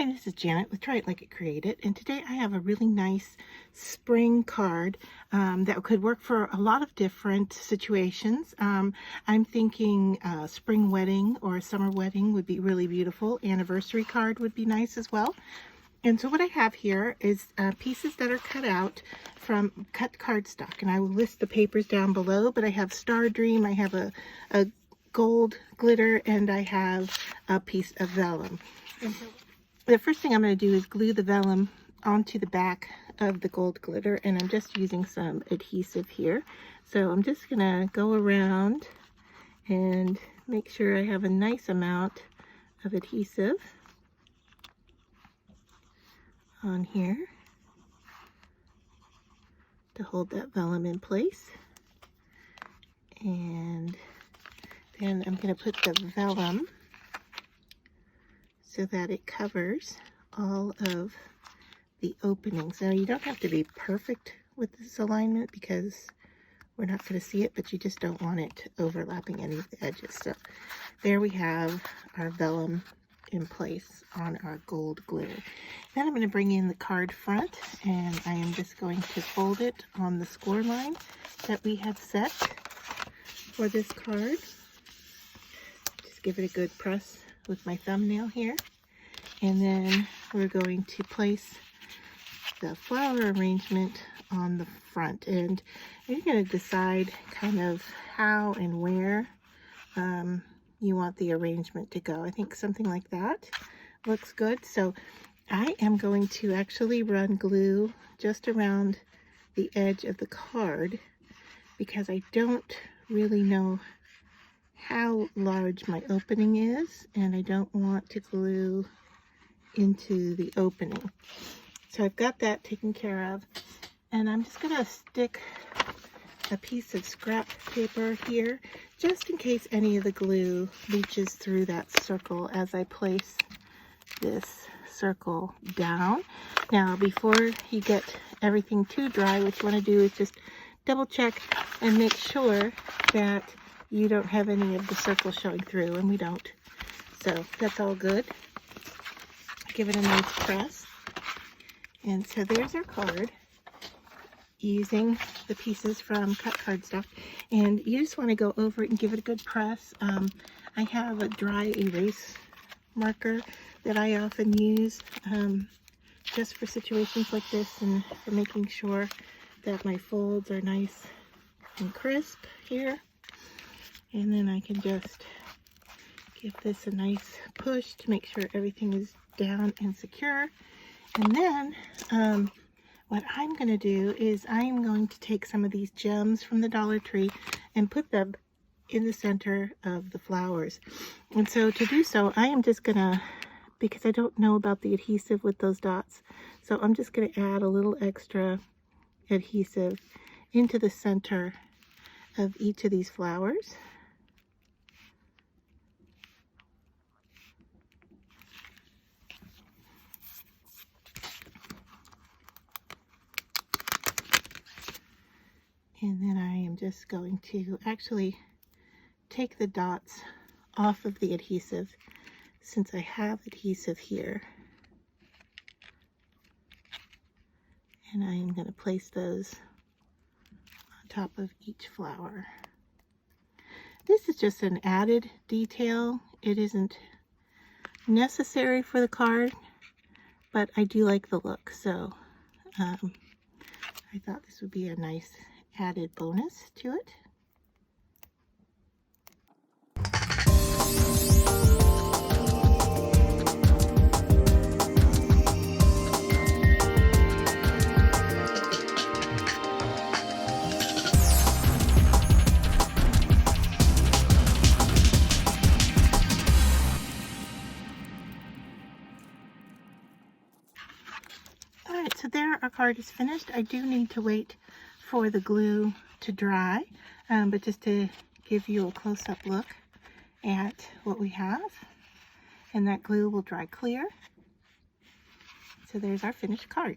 Hi, this is Janet with Try It Like It Created, and today I have a really nice spring card that could work for a lot of different situations. I'm thinking spring wedding or summer wedding would be really beautiful. Anniversary card would be nice as well. And so what I have here is pieces that are cut out from cut cardstock, and I will list the papers down below, but I have Stardream, I have a gold glitter, and I have a piece of vellum. And so the first thing I'm going to do is glue the vellum onto the back of the gold glitter, and I'm just using some adhesive here. So I'm just going to go around and make sure I have a nice amount of adhesive on here to hold that vellum in place. And then I'm going to put the vellum so that it covers all of the openings. Now you don't have to be perfect with this alignment because we're not going to see it, but you just don't want it overlapping any of the edges. So there we have our vellum in place on our gold glitter. Then I'm going to bring in the card front, and I am just going to fold it on the score line that we have set for this card. Just give it a good press with my thumbnail here, and then we're going to place the flower arrangement on the front, and you're going to decide kind of how and where you want the arrangement to go. I think something like that looks good. So I am going to actually run glue just around the edge of the card because I don't really know how large my opening is, and I don't want to glue into the opening. So I've got that taken care of, and I'm just going to stick a piece of scrap paper here just in case any of the glue leaches through that circle as I place this circle down. Now before you get everything too dry, what you want to do is just double check and make sure that you don't have any of the circles showing through, and we don't. So that's all good. Give it a nice press. And so there's our card using the pieces from cut cardstock. And you just want to go over it and give it a good press. I have a dry erase marker that I often use just for situations like this and for making sure that my folds are nice and crisp here. And then I can just give this a nice push to make sure everything is down and secure. And then what I'm going to do is I'm going to take some of these gems from the Dollar Tree and put them in the center of the flowers. And so to do so, I am just going to, because I don't know about the adhesive with those dots, so I'm just going to add a little extra adhesive into the center of each of these flowers. And then I am just going to actually take the dots off of the adhesive since I have adhesive here. And I am going to place those on top of each flower. This is just an added detail. It isn't necessary for the card, but I do like the look. So I thought this would be a nice added bonus to it. Alright, so there our card is finished. I do need to wait for the glue to dry, but just to give you a close-up look at what we have, and that glue will dry clear. So there's our finished card.